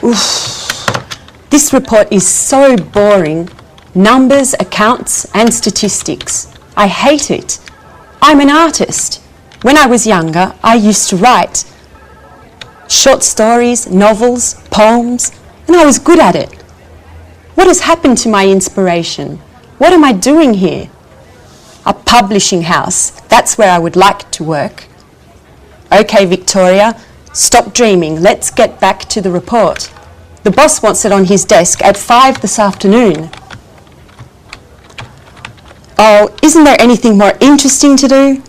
This report is so boring. Numbers, accounts and statistics. I hate it. I'm an artist. When I was younger, I used to write short stories, novels, poems, and I was good at it. What has happened to my inspiration? What am I doing here? A publishing house, that's where I would like to work. Okay, Victoria, stop dreaming. Let's get back to the report. The boss wants it on his desk at 5 this afternoon. Oh, isn't there anything more interesting to do?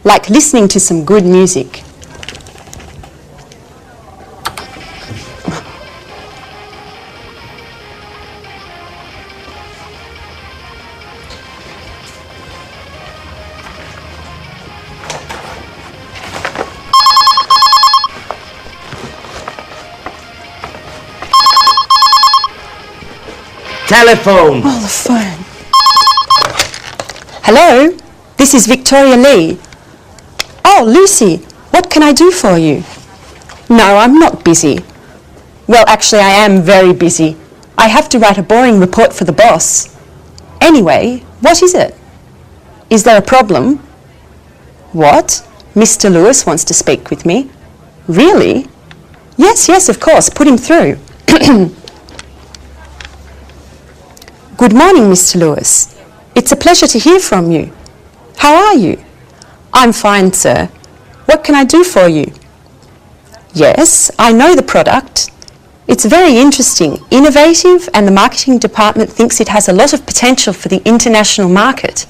Like listening to some good music. Telephone! Oh, the phone. Hello, this is Victoria Lee. Oh, Lucy, what can I do for you? No, I'm not busy. Well, actually, I am very busy. I have to write a boring report for the boss. Anyway, what is it? Is there a problem? What? Mr. Lewis wants to speak with me? Really? Yes, of course. Put him through. Good morning, Mr. Lewis. It's a pleasure to hear from you. How are you? I'm fine, sir. What can I do for you? Yes, I know the product. It's very interesting, innovative, and the marketing department thinks it has a lot of potential for the international market.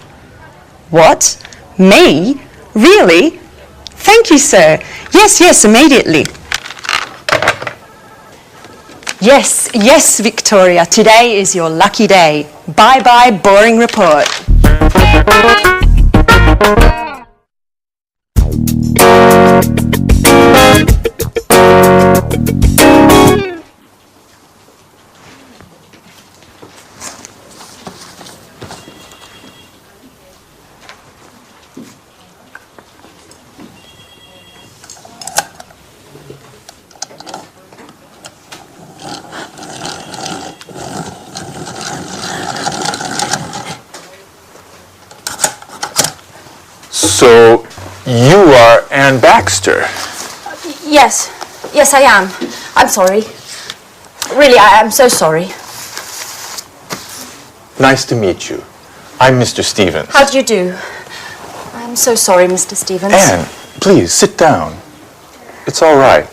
What? Me? Really? Thank you, sir. Yes, immediately. Yes, Victoria, today is your lucky day. Bye-bye, boring report. So, you are Anne Baxter. Yes, I am. I'm sorry. Really, I'm so sorry. Nice to meet you. I'm Mr. Stevens. How do you do? I'm so sorry, Mr. Stevens. Anne, please, sit down. It's all right.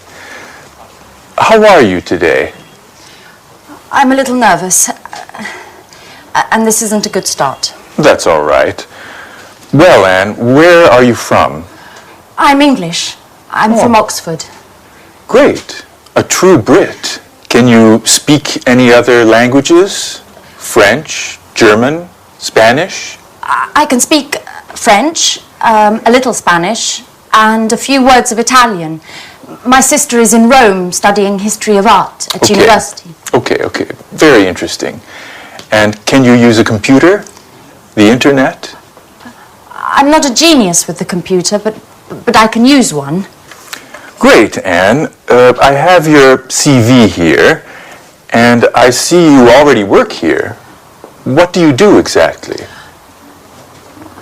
How are you today? I'm a little nervous. And this isn't a good start. That's all right. Well, Anne, where are you from? I'm English. I'm from Oxford. Great. A true Brit. Can you speak any other languages? French, German, Spanish? I can speak French, a little Spanish, and a few words of Italian. My sister is in Rome studying history of art at university. Okay. Very interesting. And can you use a computer? The internet? I'm not a genius with the computer, but I can use one. Great, Anne. I have your CV here, and I see you already work here. What do you do exactly?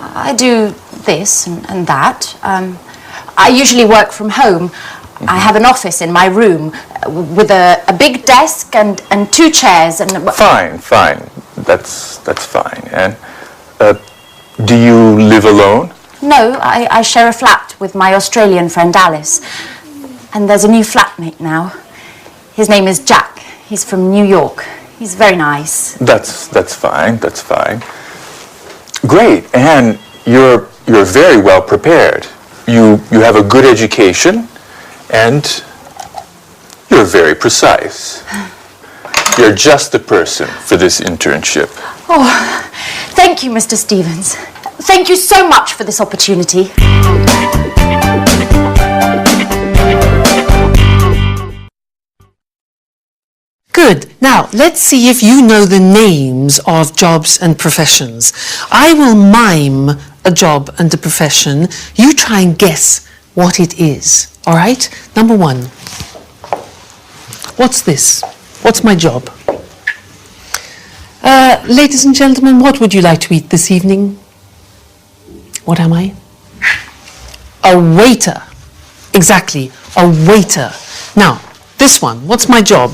I do this and that. I usually work from home. I have an office in my room with a big desk and 2 chairs and... Fine. That's fine. And do you live alone? No, I share a flat with my Australian friend Alice. And there's a new flatmate now. His name is Jack. He's from New York. He's very nice. That's fine. Great, and you're very well prepared. You have a good education, and you're very precise. You're just the person for this internship. Oh, thank you, Mr. Stevens. Thank you so much for this opportunity. Good. Now, let's see if you know the names of jobs and professions. I will mime a job and a profession. You try and guess what it is. All right? Number 1. What's this? What's my job? Ladies and gentlemen, what would you like to eat this evening? What am I? A waiter. Exactly, a waiter. Now, this one, what's my job?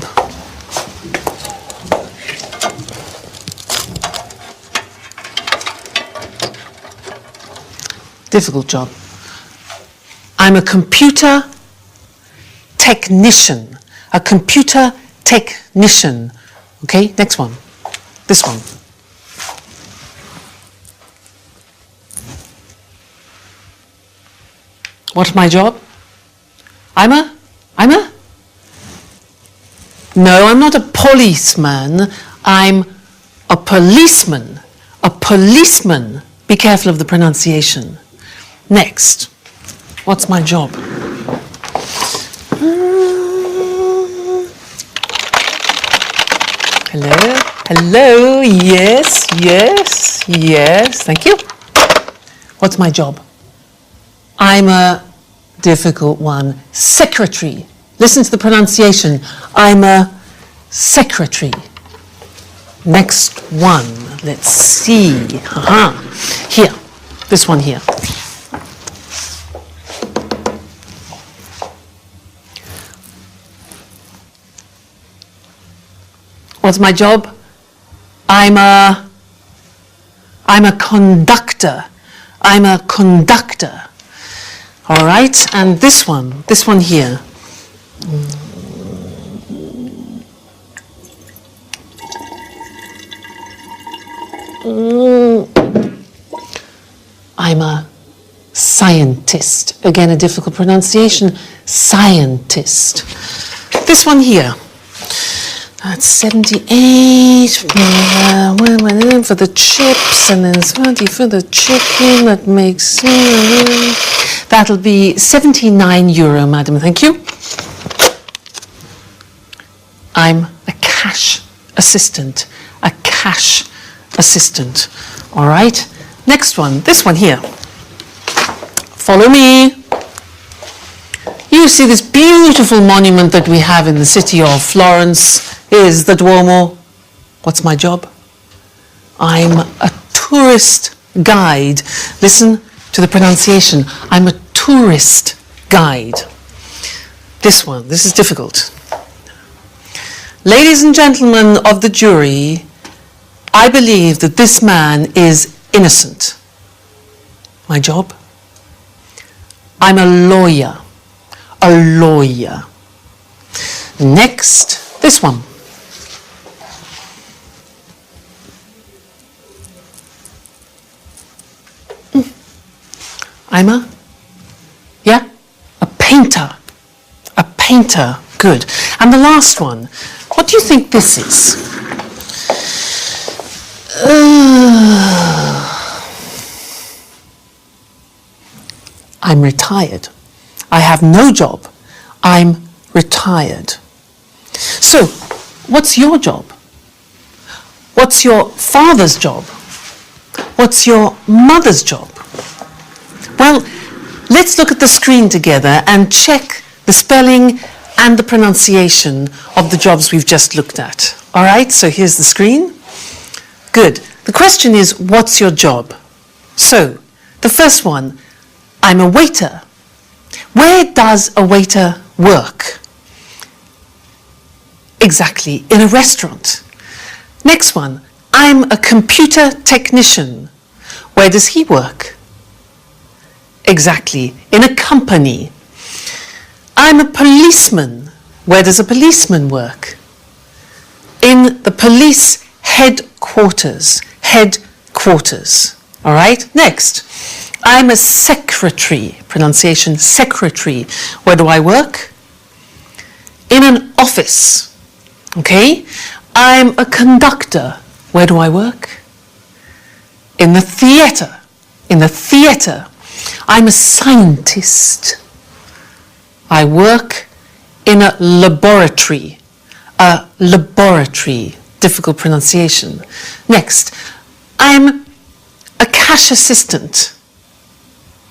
Difficult job. I'm a computer technician. A computer technician. Okay, next one. This one. What's my job? I'm a? No, I'm not a policeman. I'm a policeman. A policeman. Be careful of the pronunciation. Next. What's my job? Hello? Hello? Yes, yes, yes. Thank you. What's my job? I'm a difficult one. Secretary. Listen to the pronunciation. I'm a secretary. Next one. Let's see. Here. This one here. What's my job? I'm a conductor. I'm a conductor. All right, and this one here. I'm a scientist. Again, a difficult pronunciation. Scientist. This one here. That's 78 for the chips, and then 30 for the chicken. That makes... That'll be 79 euro, madam. Thank you. I'm a cash assistant. A cash assistant. All right. Next one. This one here. Follow me. You see this beautiful monument that we have in the city of Florence is the Duomo. What's my job? I'm a tourist guide. Listen to the pronunciation. I'm a tourist guide. This one, this is difficult. Ladies and gentlemen of the jury, I believe that this man is innocent. My job? I'm a lawyer. A lawyer. Next, this one. I'm a painter. A painter. Good. And the last one. What do you think this is? I'm retired. I have no job. I'm retired. So, what's your job? What's your father's job? What's your mother's job? Well, let's look at the screen together and check the spelling and the pronunciation of the jobs we've just looked at. All right, so here's the screen. Good. The question is, what's your job? So, the first one, I'm a waiter. Where does a waiter work? Exactly, in a restaurant. Next one, I'm a computer technician. Where does he work? Exactly, in a company. I'm a policeman. Where does a policeman work? In the police headquarters. Headquarters. All right, next. I'm a secretary. Pronunciation, secretary. Where do I work? In an office. Okay? I'm a conductor. Where do I work? In the theatre. In the theatre. I'm a scientist. I work in a laboratory. A laboratory. Difficult pronunciation. Next, I'm a cash assistant.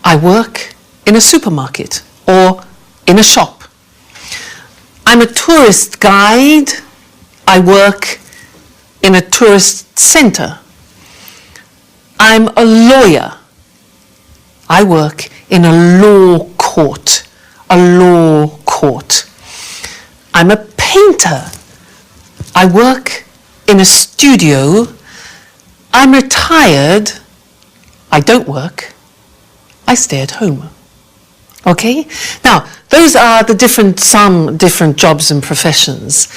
I work in a supermarket or in a shop. I'm a tourist guide. I work in a tourist center. I'm a lawyer. I work in a law court. A law court. I'm a painter. I work in a studio. I'm retired. I don't work. I stay at home. Okay? Now, those are some different jobs and professions.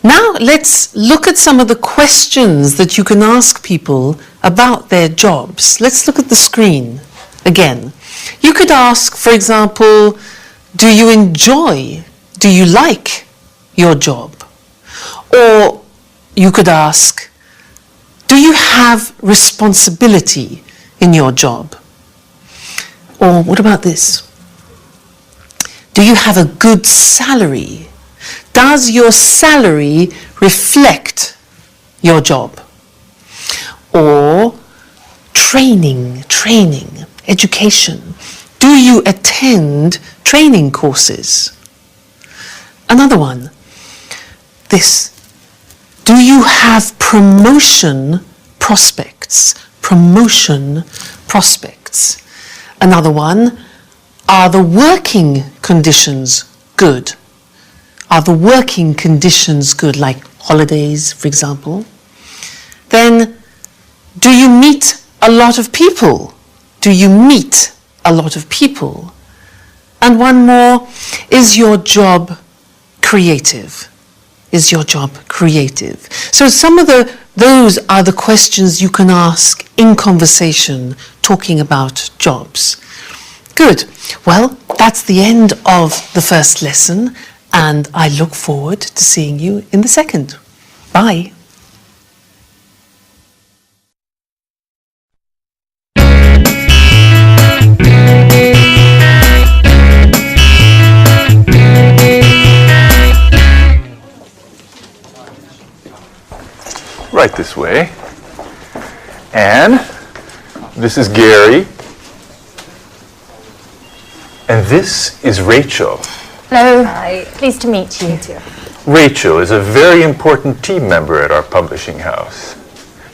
Now, let's look at some of the questions that you can ask people about their jobs. Let's look at the screen again. You could ask, for example, do you enjoy, do you like your job? Or you could ask, do you have responsibility in your job? Or what about this? Do you have a good salary? Does your salary reflect your job? Or training, education. Do you attend training courses? Another one, this. Do you have promotion prospects? Promotion prospects. Another one, are the working conditions good? Are the working conditions good, like holidays, for example? Then, do you meet a lot of people? Do you meet a lot of people? And one more, is your job creative? Is your job creative? So those are the questions you can ask in conversation, talking about jobs. Good. Well, that's the end of the first lesson, and I look forward to seeing you in the second. Bye. Right this way. And this is Gary. And this is Rachel. Hello. Hi. Pleased to meet you. Rachel is a very important team member at our publishing house.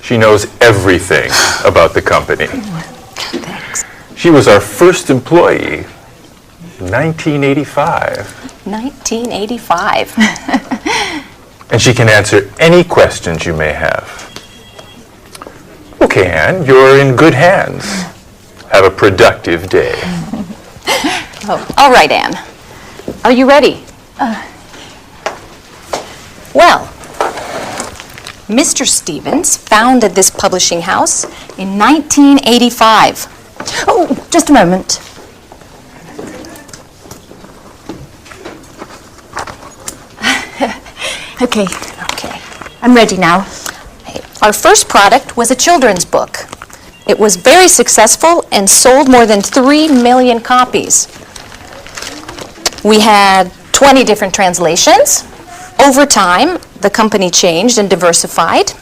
She knows everything about the company. Thanks. She was our first employee, 1985. 1985. And she can answer any questions you may have. Okay, Anne, you're in good hands. Have a productive day. Oh, all right, Anne. Are you ready? Well, Mr. Stevens founded this publishing house in 1985. Oh, just a moment. Okay. I'm ready now. Our first product was a children's book. It was very successful and sold more than 3 million copies. We had 20 different translations. Over time, the company changed and diversified,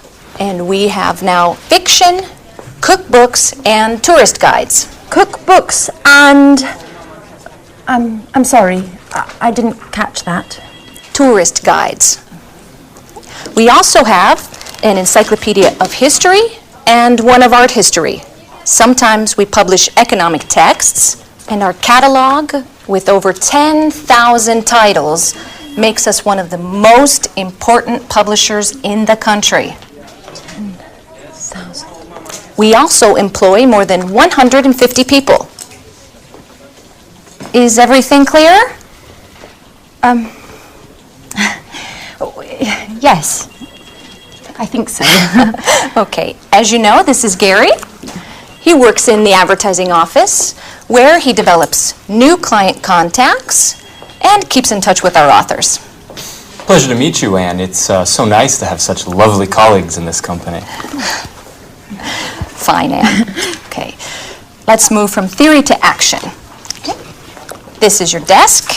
and we have now fiction, cookbooks, and tourist guides. Cookbooks and... I'm sorry, I didn't catch that. Tourist guides. We also have an encyclopedia of history and one of art history. Sometimes we publish economic texts, and our catalog with over 10,000 titles makes us one of the most important publishers in the country. 10,000. We also employ more than 150 people. Is everything clear? Yes, I think so. Okay, as you know, this is Gary. He works in the advertising office, where he develops new client contacts and keeps in touch with our authors. Pleasure to meet you, Anne. It's so nice to have such lovely colleagues in this company. Fine, Anne. Okay, let's move from theory to action. Okay. This is your desk.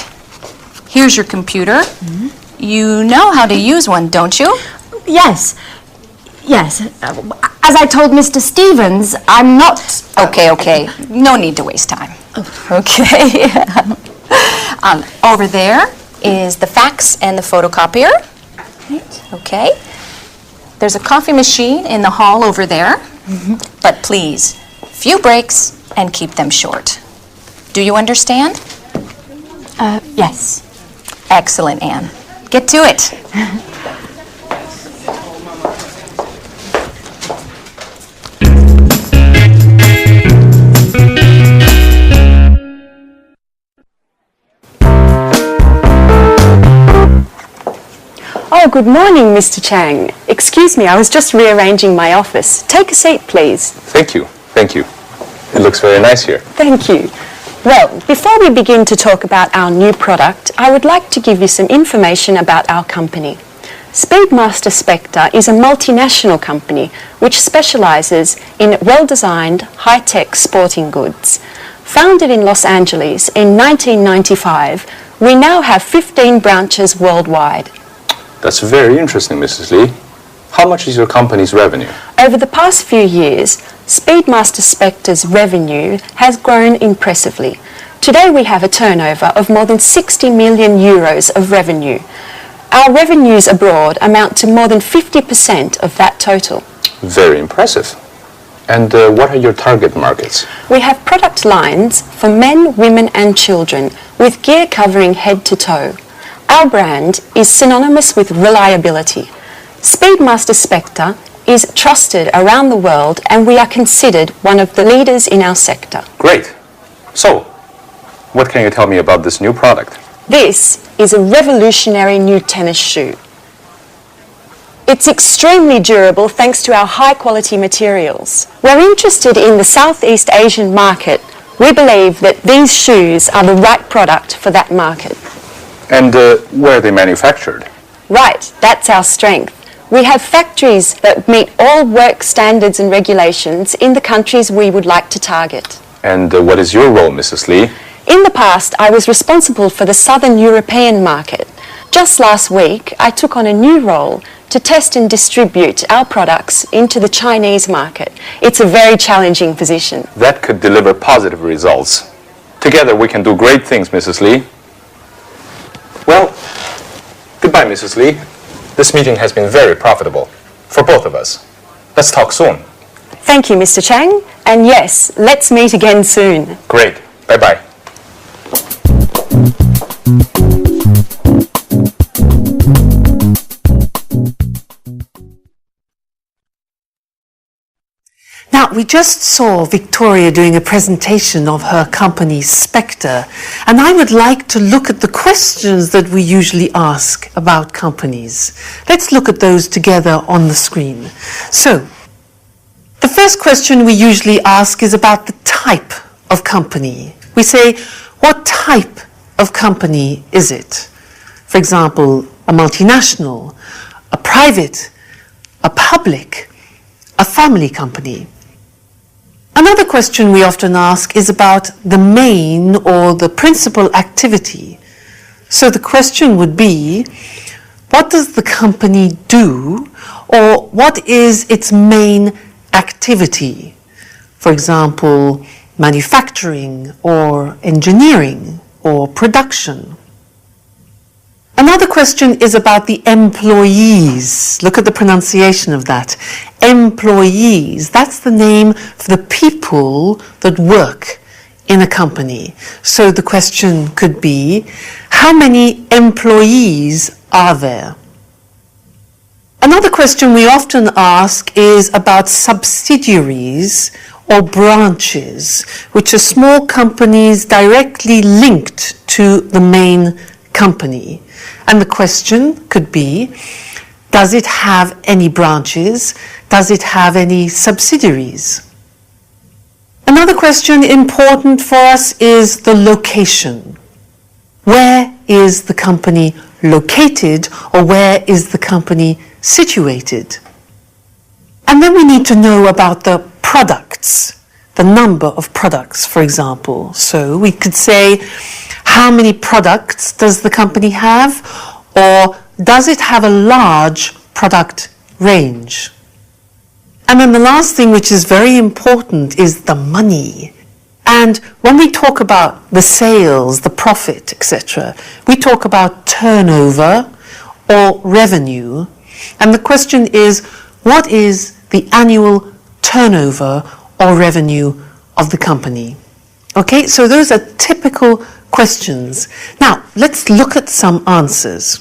Here's your computer. Mm-hmm. You know how to use one, don't you? Yes. As I told Mr. Stevens, I'm not... Okay. No need to waste time. Okay. Over there is the fax and the photocopier. Right, okay. There's a coffee machine in the hall over there. But please, few breaks and keep them short. Do you understand? Yes. Excellent, Anne. Get to it. Oh, good morning, Mr. Chang. Excuse me, I was just rearranging my office. Take a seat, please. Thank you. Thank you. It looks very nice here. Thank you. Well, before we begin to talk about our new product, I would like to give you some information about our company. Speedmaster Spectre is a multinational company which specialises in well-designed, high-tech sporting goods. Founded in Los Angeles in 1995, we now have 15 branches worldwide. That's very interesting, Mrs. Lee. How much is your company's revenue? Over the past few years, Speedmaster Spectre's revenue has grown impressively. Today we have a turnover of more than 60 million euros of revenue. Our revenues abroad amount to more than 50% of that total. Very impressive. And what are your target markets? We have product lines for men, women and children with gear covering head to toe. Our brand is synonymous with reliability. Speedmaster Spectre is trusted around the world and we are considered one of the leaders in our sector. Great. So, what can you tell me about this new product? This is a revolutionary new tennis shoe. It's extremely durable thanks to our high quality materials. We're interested in the Southeast Asian market. We believe that these shoes are the right product for that market. And where are they manufactured? Right, that's our strength. We have factories that meet all work standards and regulations in the countries we would like to target. And what is your role, Mrs. Lee? In the past, I was responsible for the Southern European market. Just last week, I took on a new role to test and distribute our products into the Chinese market. It's a very challenging position. That could deliver positive results. Together we can do great things, Mrs. Lee. Well, goodbye, Mrs. Lee. This meeting has been very profitable for both of us. Let's talk soon. Thank you, Mr. Chang. And yes, let's meet again soon. Great. Bye-bye. Now, we just saw Victoria doing a presentation of her company, Spectre, and I would like to look at the questions that we usually ask about companies. Let's look at those together on the screen. So, the first question we usually ask is about the type of company. We say, what type of company is it? For example, a multinational, a private, a public, a family company. Another question we often ask is about the main or the principal activity. So the question would be, what does the company do, or what is its main activity? For example, manufacturing or engineering or production. Another question is about the employees. Look at the pronunciation of that. Employees, that's the name for the people that work in a company. So the question could be, how many employees are there? Another question we often ask is about subsidiaries or branches, which are small companies directly linked to the main company. And the question could be, does it have any branches? Does it have any subsidiaries? Another question important for us is the location. Where is the company located, or where is the company situated? And then we need to know about the products, the number of products, for example. So we could say, how many products does the company have, or does it have a large product range? And then the last thing, which is very important, is the money. And when we talk about the sales, the profit, etc., we talk about turnover or revenue? And the question is, what is the annual turnover or revenue of the company? Okay, so those are typical questions. Now, let's look at some answers.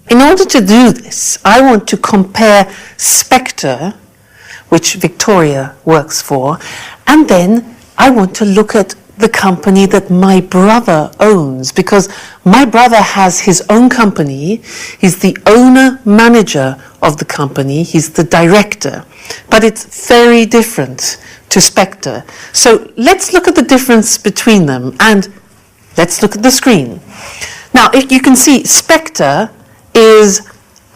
In order to do this, I want to compare Spectre, which Victoria works for, and then I want to look at the company that my brother owns, because my brother has his own company. He's the owner-manager of the company. He's the director. But it's very different to Spectre. So let's look at the difference between them, and let's look at the screen. Now, if you can see, Spectre is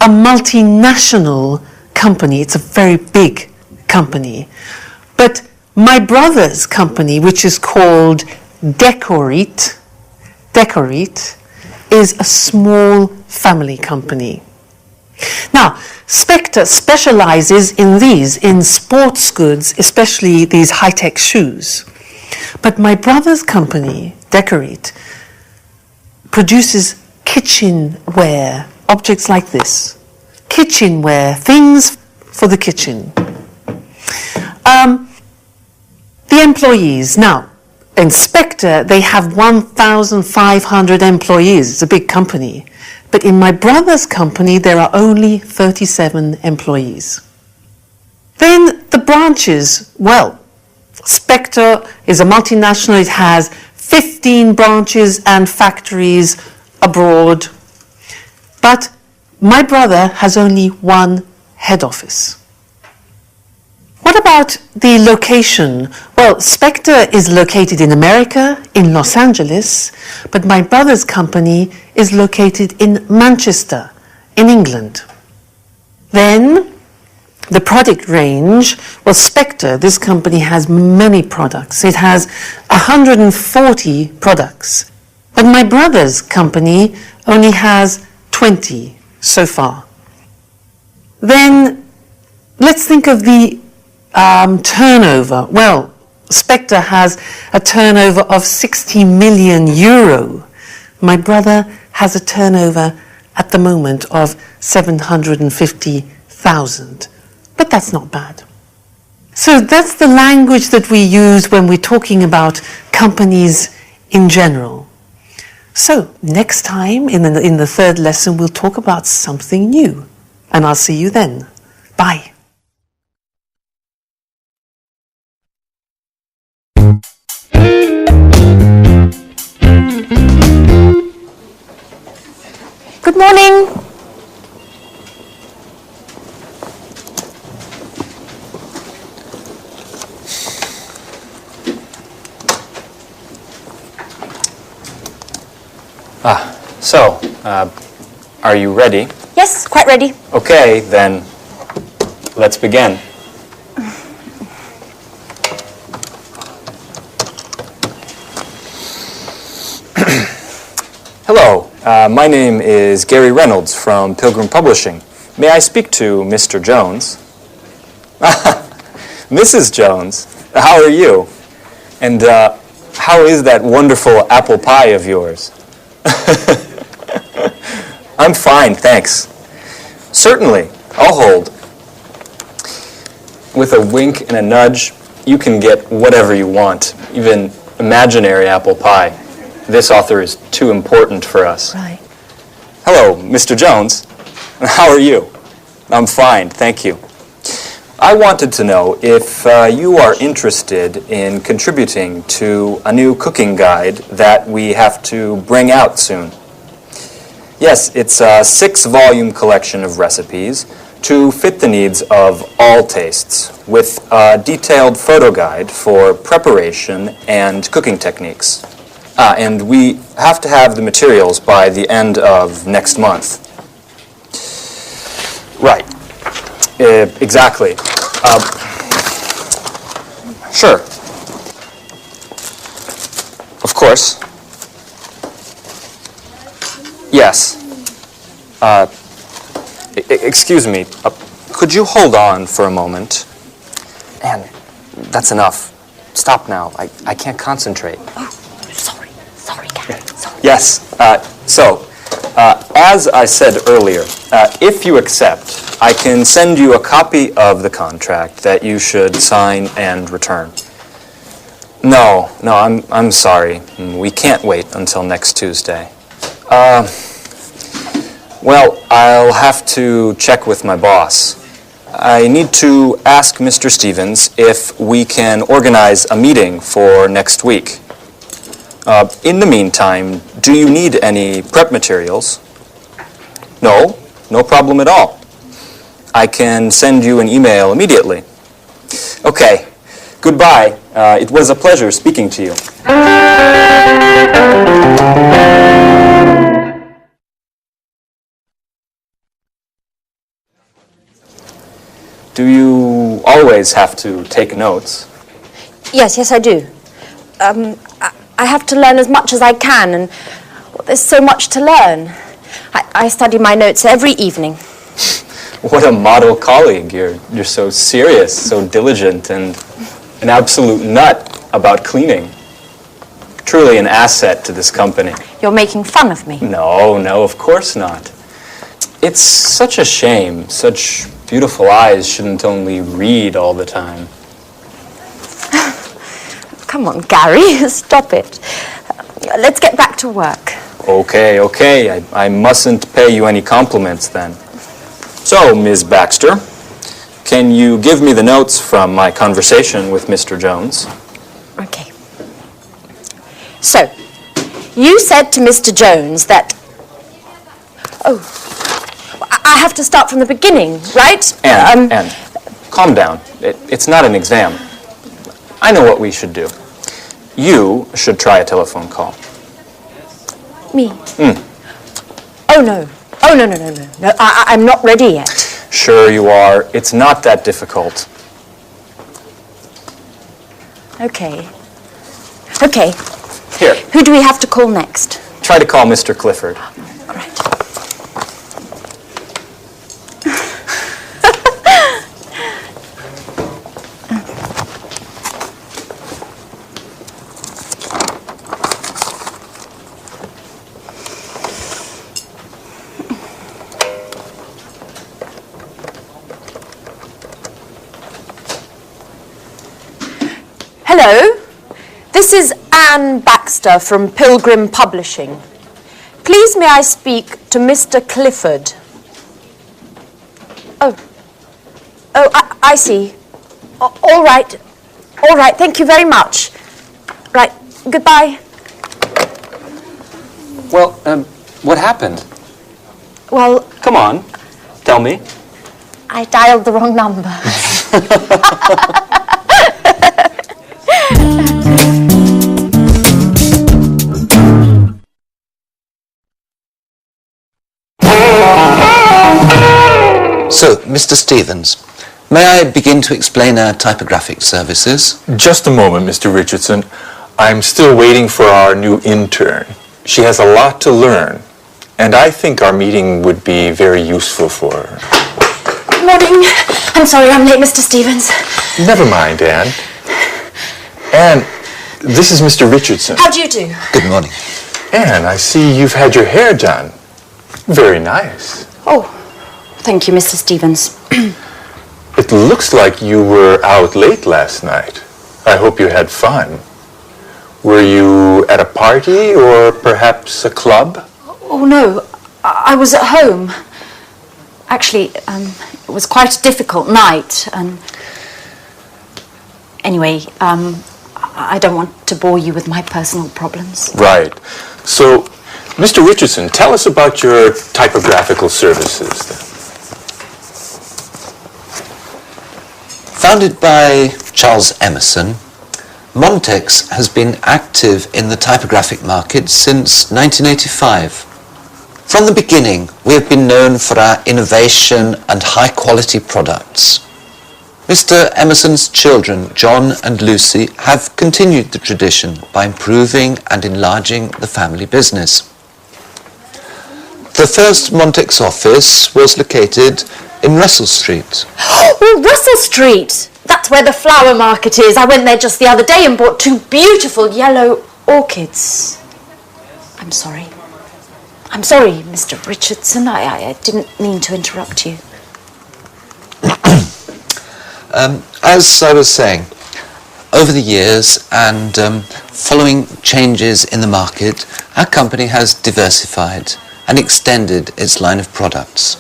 a multinational company. It's a very big company. But my brother's company, which is called Decorate, is a small family company. Now, Spectre specializes in sports goods, especially these high-tech shoes. But my brother's company, Decorate, produces kitchenware, objects like this. Kitchenware, things for the kitchen. The employees. Now, in Spectre, they have 1,500 employees. It's a big company. But in my brother's company, there are only 37 employees. Then the branches. Well, Spectre is a multinational. It has 15 branches and factories abroad. But my brother has only one head office. What about the location? Well, Spectre is located in America, in Los Angeles, but my brother's company is located in Manchester, in England. Then, the product range, well, Spectre, this company has many products. It has 140 products. But my brother's company only has 20 so far. Then, let's think of the turnover. Well, Spectre has a turnover of 60 million euro. My brother has a turnover at the moment of 750,000. But that's not bad. So that's the language that we use when we're talking about companies in general. So next time in the third lesson, we'll talk about something new. And I'll see you then. Bye. Good morning. So, are you ready? Yes, quite ready. Okay, then let's begin. Hello, my name is Gary Reynolds from Pilgrim Publishing. May I speak to Mr. Jones? Mrs. Jones, how are you? And how is that wonderful apple pie of yours? I'm fine, thanks. Certainly, I'll hold. With a wink and a nudge, you can get whatever you want, even imaginary apple pie. This author is too important for us. Right. Hello, Mr. Jones. How are you? I'm fine, thank you. I wanted to know if you are interested in contributing to a new cooking guide that we have to bring out soon. Yes, it's a 6-volume collection of recipes to fit the needs of all tastes, with a detailed photo guide for preparation and cooking techniques. And we have to have the materials by the end of next month. Right. Exactly. Sure. Of course. Yes. Excuse me. Could you hold on for a moment? Anne, that's enough. Stop now. I can't concentrate. Oh, sorry, Gary, sorry. Yes. So, As I said earlier, if you accept, I can send you a copy of the contract that you should sign and return. No, I'm sorry. We can't wait until next Tuesday. Well, I'll have to check with my boss. I need to ask Mr. Stevens if we can organize a meeting for next week. In the meantime, do you need any prep materials? No, no problem at all. I can send you an email immediately. Okay, goodbye. It was a pleasure speaking to you. Do you always have to take notes? Yes, I do. I have to learn as much as I can, and there's so much to learn. I study my notes every evening. What a model colleague. You're so serious, so diligent, and an absolute nut about cleaning. Truly an asset to this company. You're making fun of me. No, of course not. It's such a shame. Such beautiful eyes shouldn't only read all the time. Come on, Gary, stop it. Let's get back to work. Okay. I mustn't pay you any compliments then. So, Ms. Baxter, can you give me the notes from my conversation with Mr. Jones? Okay. So, you said to Mr. Jones that... Oh, I have to start from the beginning, right? Anne, calm down. It's not an exam. I know what we should do. You should try a telephone call. Me? Oh, no. No, I'm not ready yet. Sure you are. It's not that difficult. Okay. Here, Who do we have to call next? try to call Mr. Clifford. Right. Hello, this is Anne Baxter from Pilgrim Publishing. Please may I speak to Mr. Clifford? Oh, I see. All right, thank you very much. Right, goodbye. Well, what happened? Well, Come on, tell me. I dialed the wrong number. So, Mr. Stevens, may I begin to explain our typographic services? Just a moment, Mr. Richardson. I'm still waiting for our new intern. She has a lot to learn, and I think our meeting would be very useful for her. Good morning. I'm sorry I'm late, Mr. Stevens. Never mind, Anne. Anne, this is Mr. Richardson. How do you do? Good morning. Anne, I see you've had your hair done. Very nice. Oh, thank you, Mr. Stevens. It looks like you were out late last night. I hope you had fun. Were you at a party or perhaps a club? Oh, no. I was at home. Actually, it was quite a difficult night, and... Anyway, I don't want to bore you with my personal problems. Right. So, Mr. Richardson, tell us about your typographical services then. Founded by Charles Emerson, Montex has been active in the typographic market since 1985. From the beginning, we have been known for our innovation and high-quality products. Mr. Emerson's children, John and Lucy, have continued the tradition by improving and enlarging the family business. The first Montex office was located in Russell Street. Oh, Russell Street! That's where the flower market is. I went there just the other day and bought 2 beautiful yellow orchids. I'm sorry. I'm sorry, Mr. Richardson. I didn't mean to interrupt you. As I was saying, over the years and following changes in the market, our company has diversified and extended its line of products.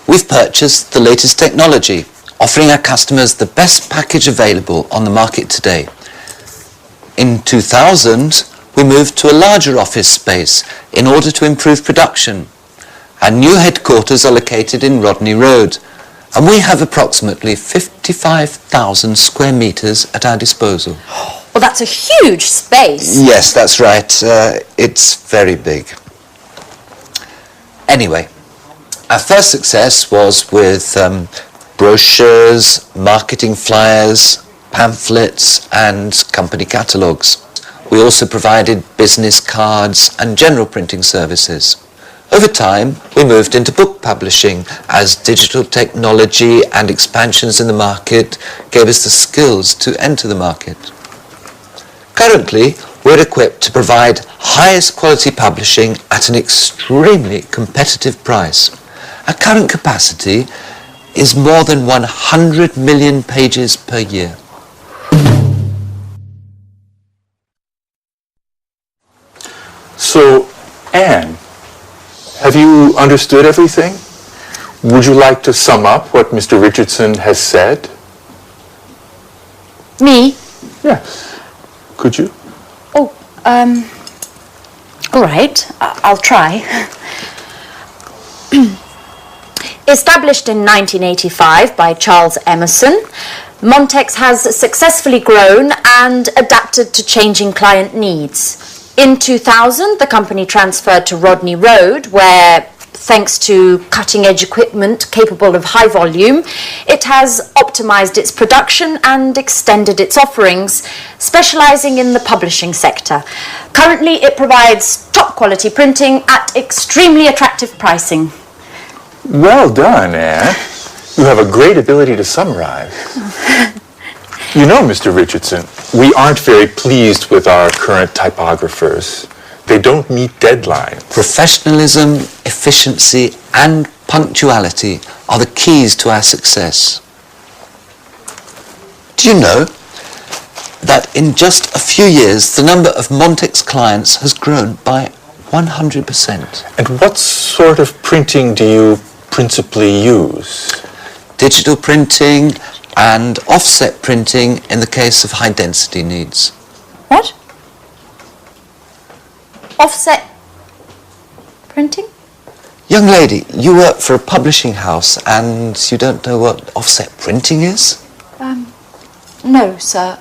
We've purchased the latest technology, offering our customers the best package available on the market today. In 2000, we moved to a larger office space in order to improve production. Our new headquarters are located in Rodney Road, and we have approximately 55,000 square meters at our disposal. Well, that's a huge space. Yes, that's right. It's very big. Anyway, our first success was with brochures, marketing flyers, pamphlets, and company catalogues. We also provided business cards and general printing services. Over time, we moved into book publishing as digital technology and expansions in the market gave us the skills to enter the market. Currently, we're equipped to provide highest quality publishing at an extremely competitive price. Our current capacity is more than 100 million pages per year. So, Anne, have you understood everything? Would you like to sum up what Mr. Richardson has said? Me? Yes. Could you? Oh, all right, I'll try. Established in 1985 by Charles Emerson, Montex has successfully grown and adapted to changing client needs. In 2000, the company transferred to Rodney Road, where, thanks to cutting-edge equipment capable of high volume, it has optimized its production and extended its offerings, specializing in the publishing sector. Currently, it provides top-quality printing at extremely attractive pricing. Well done, Anne. You have a great ability to summarize. You know, Mr. Richardson, we aren't very pleased with our current typographers. They don't meet deadlines. Professionalism, efficiency, and punctuality are the keys to our success. Do you know that in just a few years, the number of Montex clients has grown by 100%? And what sort of printing do you principally use? Digital printing and offset printing in the case of high density needs. What? Offset printing? Young lady, you work for a publishing house and you don't know what offset printing is? No, sir.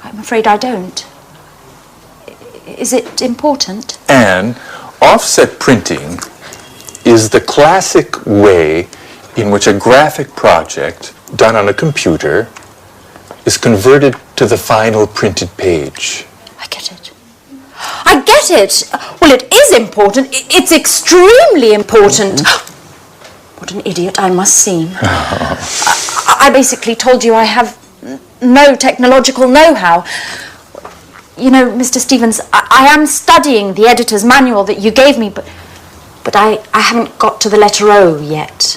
I'm afraid I don't. Is it important? And offset printing is the classic way in which a graphic project done on a computer is converted to the final printed page. I get it. I get it! Well, it is important. It's extremely important. What an idiot I must seem. I basically told you I have no technological know-how. You know, Mr. Stevens, I am studying the editor's manual that you gave me, but I haven't got to the letter O yet.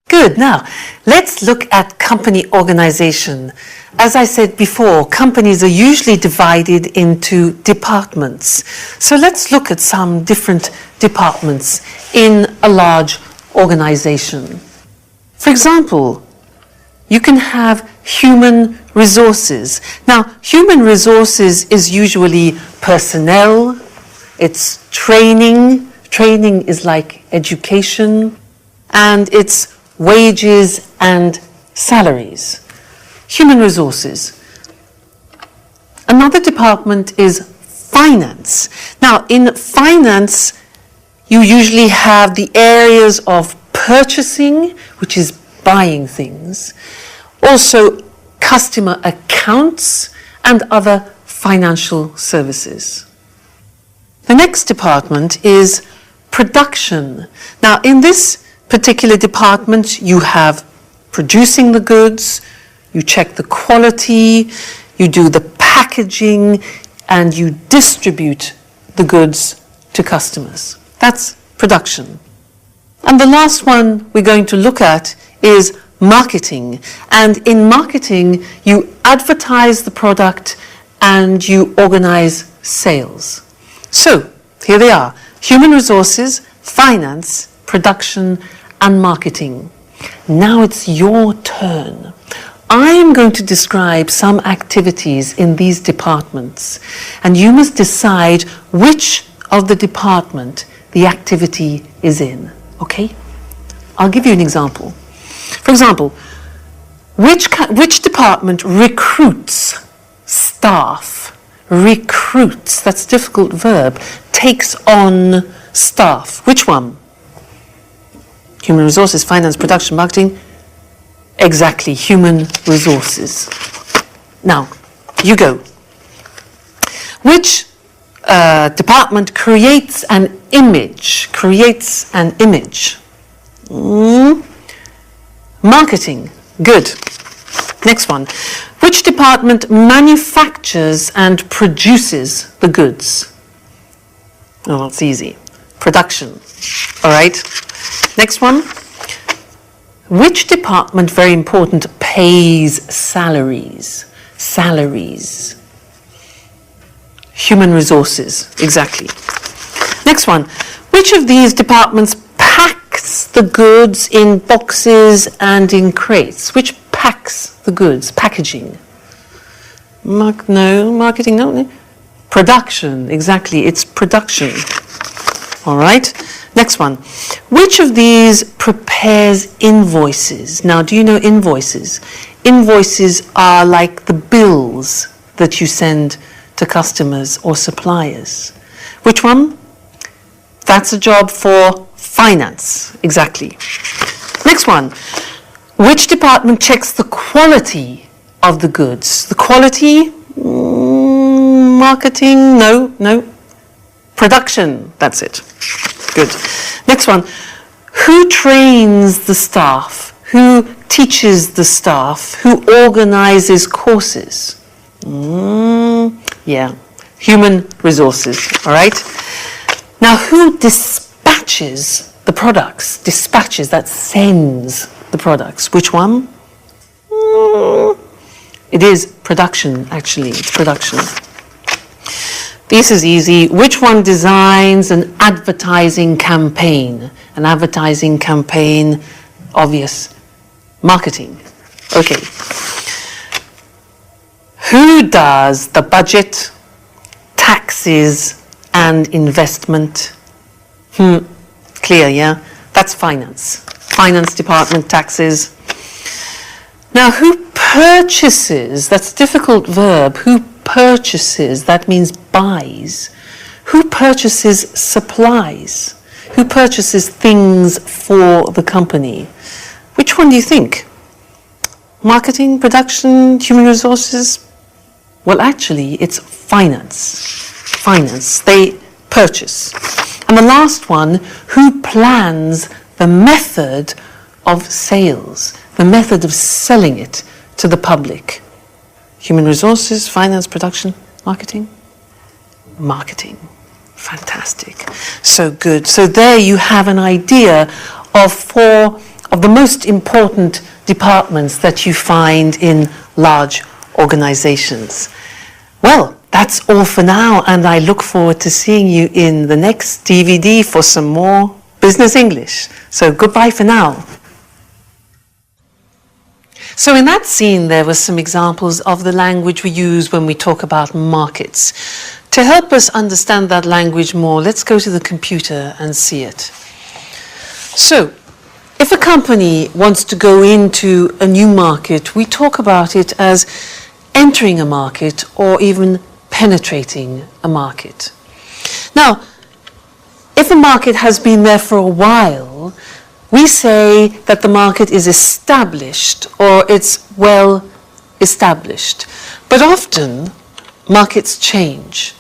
Good. Now, let's look at company organization. As I said before, companies are usually divided into departments. So let's look at some different departments in a large organization. For example, you can have human resources. Now, human resources is usually personnel, it's training. Training is like education, and it's wages and salaries. Human resources. Another department is finance. Now, in finance, you usually have the areas of purchasing, which is buying things, also customer accounts and other financial services. The next department is production. Now, in this particular department, you have producing the goods, you check the quality, you do the packaging, and you distribute the goods to customers. That's production. And the last one we're going to look at is marketing. And in marketing, you advertise the product and you organize sales. So, here they are: human resources, finance, production, and marketing. Now it's your turn. I am going to describe some activities in these departments, and you must decide which of the department the activity is in, okay? I'll give you an example. For example, which department recruits staff? Recruits, that's a difficult verb, takes on staff. Which one? Human resources, finance, production, marketing. Exactly, human resources. Now, you go. Which department creates an image? Creates an image. Marketing. Good. Next one. Which department manufactures and produces the goods? Oh, that's easy. Production. All right. Next one. Which department, very important, pays salaries? Salaries. Human resources, exactly. Next one. Which of these departments packs the goods in boxes and in crates? Which packs the goods? Packaging. Marketing, no. Production, exactly, it's production. All right. Next one. Which of these prepares invoices? Now, do you know invoices? Invoices are like the bills that you send to customers or suppliers. Which one? That's a job for finance, exactly. Next one. Which department checks the quality of the goods? The quality? Marketing? No. Production, that's it. Good. Next one. Who trains the staff? Who teaches the staff? Who organizes courses? Yeah. Human resources. All right. Now, who dispatches the products? Dispatches, that sends the products. Which one? It is production, actually. It's production. This is easy. Which one designs an advertising campaign? An advertising campaign, obvious. Marketing. Okay. Who does the budget, taxes, and investment? Clear, yeah? That's finance. Finance department, taxes. Now, who purchases? That's a difficult verb. Who purchases? That means buys. Who purchases supplies? Who purchases things for the company? Which one do you think? Marketing, production, human resources? Well, actually, it's finance. Finance. They purchase. And the last one, who plans the method of sales, the method of selling it to the public? Human resources, finance, production, marketing? Marketing. Fantastic. So good. So there you have an idea of 4 of the most important departments that you find in large organizations. Well, that's all for now, and I look forward to seeing you in the next DVD for some more Business English. So goodbye for now. So in that scene, there were some examples of the language we use when we talk about markets. To help us understand that language more, let's go to the computer and see it. So, if a company wants to go into a new market, we talk about it as entering a market or even penetrating a market. Now, if a market has been there for a while, we say that the market is established or it's well established. But often, markets change.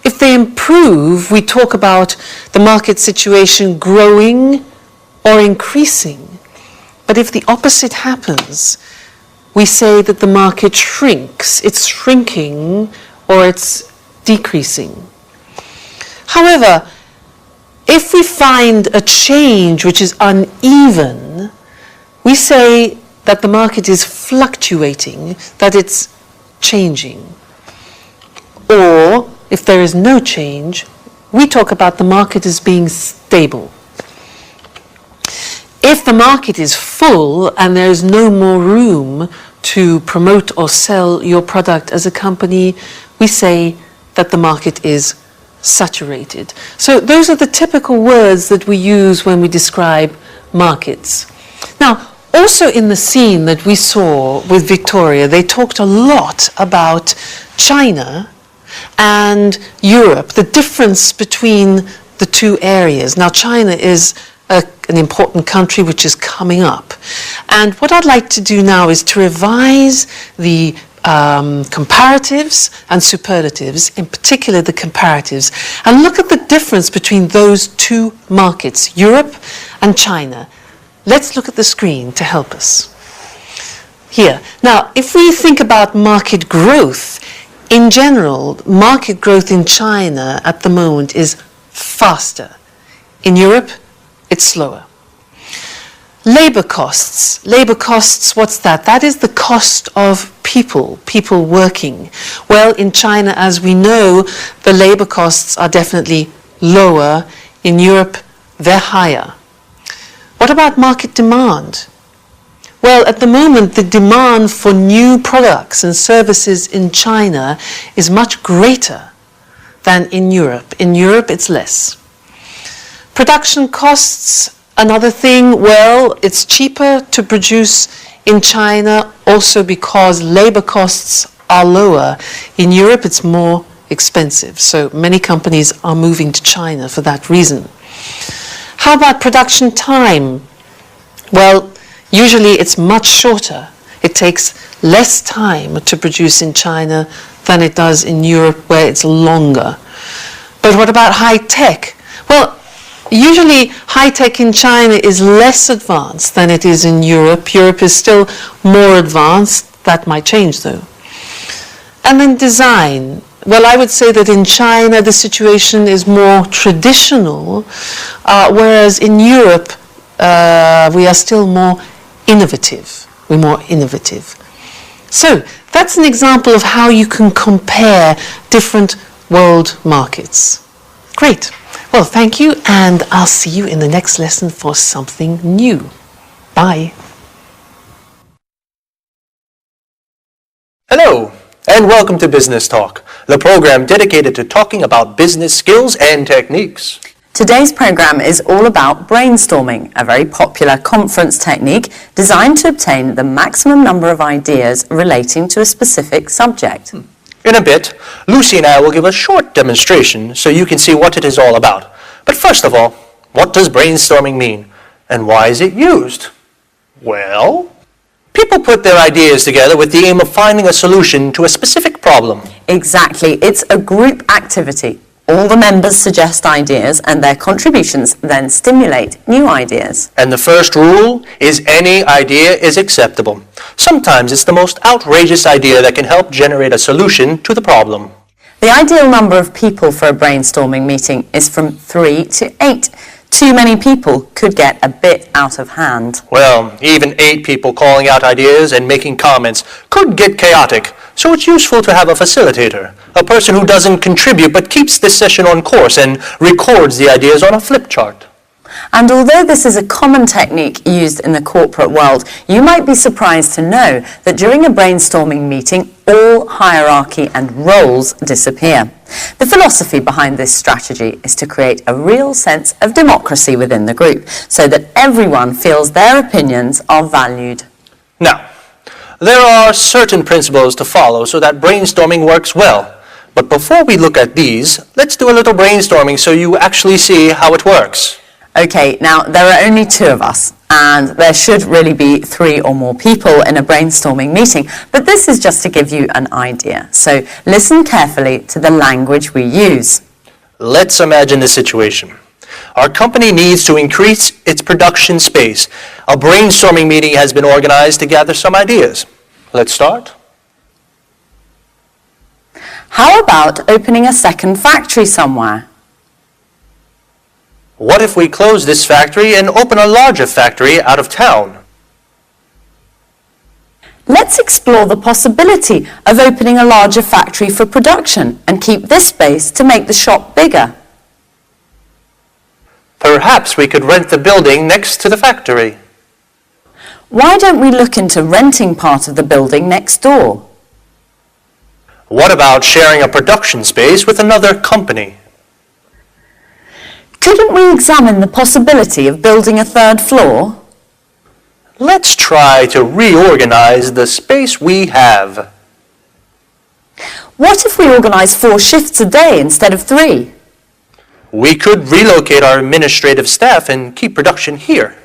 If they improve, we talk about the market situation growing or increasing. But if the opposite happens, we say that the market shrinks. It's shrinking or it's decreasing. However, if we find a change which is uneven, we say that the market is fluctuating, that it's changing. Or, if there is no change, we talk about the market as being stable. If the market is full and there is no more room to promote or sell your product as a company, we say that the market is saturated. So those are the typical words that we use when we describe markets. Now, also in the scene that we saw with Victoria, they talked a lot about China and Europe, the difference between the two areas. Now, China is an important country which is coming up. And what I'd like to do now is to revise the comparatives and superlatives, in particular the comparatives, and look at the difference between those two markets, Europe and China. Let's look at the screen to help us. Here. Now, if we think about market growth, in general, market growth in China at the moment is faster. In Europe, it's slower. Labor costs. Labor costs, what's that? That is the cost of people working. Well, in China, as we know, the labor costs are definitely lower. In Europe, they're higher. What about market demand? Well, at the moment, the demand for new products and services in China is much greater than in Europe. In Europe, it's less. Production costs, another thing, well, it's cheaper to produce in China also because labor costs are lower. In Europe, it's more expensive. So many companies are moving to China for that reason. How about production time? Well, usually it's much shorter. It takes less time to produce in China than it does in Europe, where it's longer. But what about high tech? Well, usually high tech in China is less advanced than it is in Europe. Europe is still more advanced. That might change though. And then design. Well, I would say that in China the situation is more traditional, whereas in Europe we are still more innovative. We're more innovative. So that's an example of how you can compare different world markets. Great. Well, thank you, and I'll see you in the next lesson for something new. Bye. Hello, and welcome to Business Talk, the program dedicated to talking about business skills and techniques. Today's program is all about brainstorming, a very popular conference technique designed to obtain the maximum number of ideas relating to a specific subject. In a bit, Lucy and I will give a short demonstration so you can see what it is all about. But first of all, what does brainstorming mean, and why is it used? Well, people put their ideas together with the aim of finding a solution to a specific problem. Exactly, it's a group activity. All the members suggest ideas and their contributions then stimulate new ideas. And the first rule is any idea is acceptable. Sometimes it's the most outrageous idea that can help generate a solution to the problem. The ideal number of people for a brainstorming meeting is from 3 to 8. Too many people could get a bit out of hand. Well, even 8 people calling out ideas and making comments could get chaotic, so it's useful to have a facilitator, a person who doesn't contribute but keeps the session on course and records the ideas on a flip chart. And although this is a common technique used in the corporate world, you might be surprised to know that during a brainstorming meeting, all hierarchy and roles disappear. The philosophy behind this strategy is to create a real sense of democracy within the group, so that everyone feels their opinions are valued. Now, there are certain principles to follow so that brainstorming works well. But before we look at these, let's do a little brainstorming so you actually see how it works. Okay, now there are only 2 of us, and there should really be 3 or more people in a brainstorming meeting, but this is just to give you an idea. So listen carefully to the language we use. Let's imagine this situation. Our company needs to increase its production space. A brainstorming meeting has been organized to gather some ideas. Let's start. How about opening a second factory somewhere? What if we close this factory and open a larger factory out of town? Let's explore the possibility of opening a larger factory for production and keep this space to make the shop bigger. Perhaps we could rent the building next to the factory. Why don't we look into renting part of the building next door? What about sharing a production space with another company? Couldn't we examine the possibility of building a third floor? Let's try to reorganize the space we have. What if we organise 4 shifts a day instead of 3? We could relocate our administrative staff and keep production here.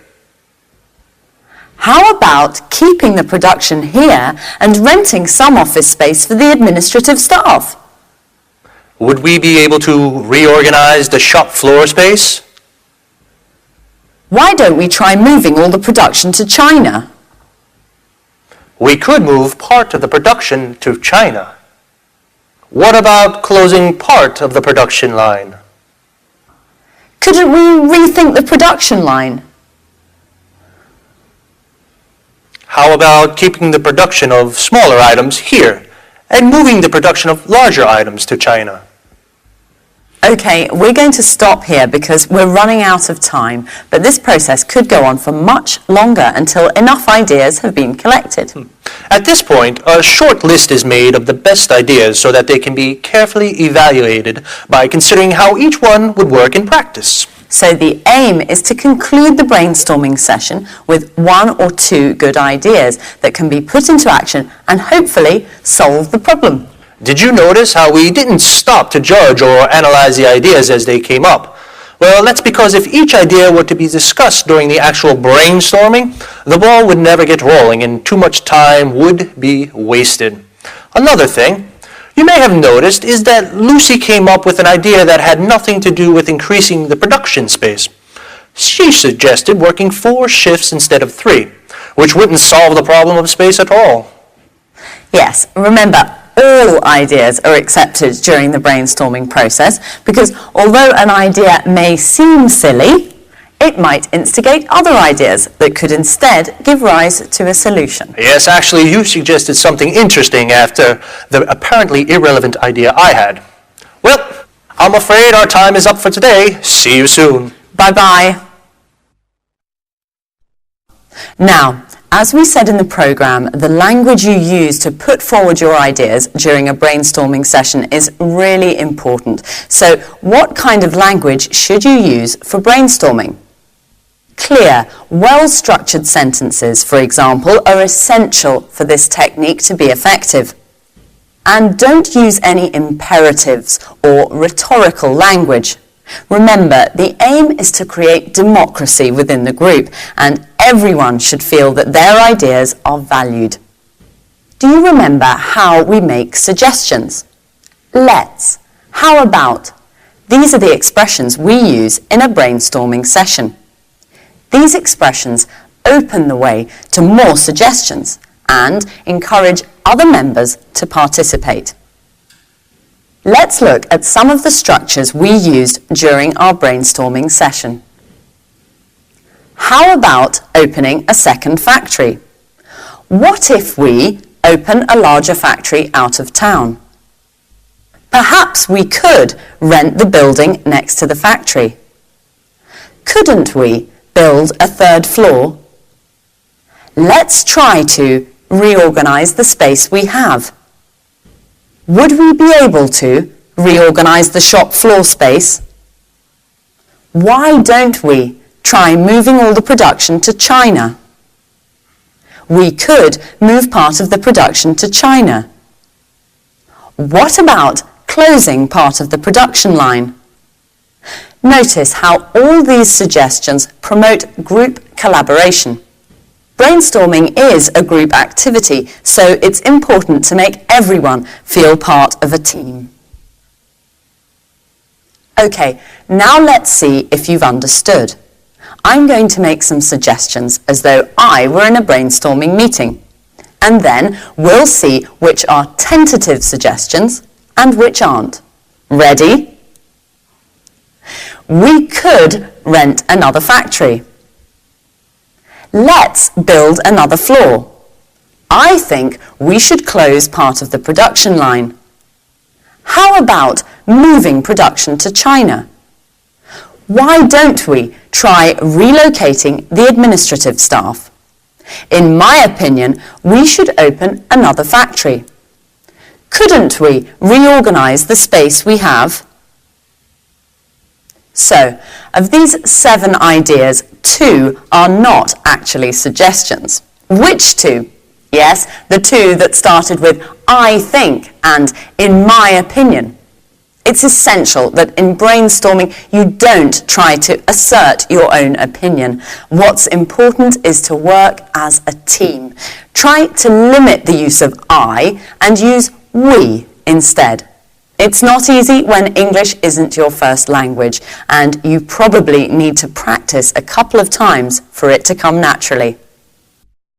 How about keeping the production here and renting some office space for the administrative staff? Would we be able to reorganize the shop floor space? Why don't we try moving all the production to China? We could move part of the production to China. What about closing part of the production line? Couldn't we rethink the production line? How about keeping the production of smaller items here and moving the production of larger items to China? Okay, we're going to stop here because we're running out of time, but this process could go on for much longer until enough ideas have been collected. At this point, a short list is made of the best ideas so that they can be carefully evaluated by considering how each one would work in practice. So the aim is to conclude the brainstorming session with 1 or 2 good ideas that can be put into action and hopefully solve the problem. Did you notice how we didn't stop to judge or analyze the ideas as they came up? Well, that's because if each idea were to be discussed during the actual brainstorming, the ball would never get rolling and too much time would be wasted. Another thing you may have noticed is that Lucy came up with an idea that had nothing to do with increasing the production space. She suggested working 4 shifts instead of 3, which wouldn't solve the problem of space at all. Yes, remember, all ideas are accepted during the brainstorming process because although an idea may seem silly, it might instigate other ideas that could instead give rise to a solution. Yes, actually, you suggested something interesting after the apparently irrelevant idea I had. Well, I'm afraid our time is up for today. See you soon. Bye-bye. Now, as we said in the programme, the language you use to put forward your ideas during a brainstorming session is really important. So, what kind of language should you use for brainstorming? Clear, well-structured sentences, for example, are essential for this technique to be effective. And don't use any imperatives or rhetorical language. Remember, the aim is to create democracy within the group, and everyone should feel that their ideas are valued. Do you remember how we make suggestions? Let's, how about? These are the expressions we use in a brainstorming session. These expressions open the way to more suggestions and encourage other members to participate. Let's look at some of the structures we used during our brainstorming session. How about opening a second factory? What if we open a larger factory out of town? Perhaps we could rent the building next to the factory. Couldn't we build a third floor? Let's try to reorganize the space we have. Would we be able to reorganize the shop floor space? Why don't we try moving all the production to China? We could move part of the production to China. What about closing part of the production line? Notice how all these suggestions promote group collaboration. Brainstorming is a group activity, so it's important to make everyone feel part of a team. Okay, now let's see if you've understood. I'm going to make some suggestions as though I were in a brainstorming meeting. and then we'll see which are tentative suggestions and which aren't. Ready? We could rent another factory. Let's build another floor. I think we should close part of the production line. How about moving production to China? Why don't we try relocating the administrative staff? In my opinion, we should open another factory. Couldn't we reorganize the space we have? So, of these 7 ideas, 2 are not actually suggestions. Which 2? Yes, the 2 that started with I think and in my opinion. It's essential that in brainstorming you don't try to assert your own opinion. What's important is to work as a team. Try to limit the use of I and use we instead. It's not easy when English isn't your first language, and you probably need to practice a couple of times for it to come naturally.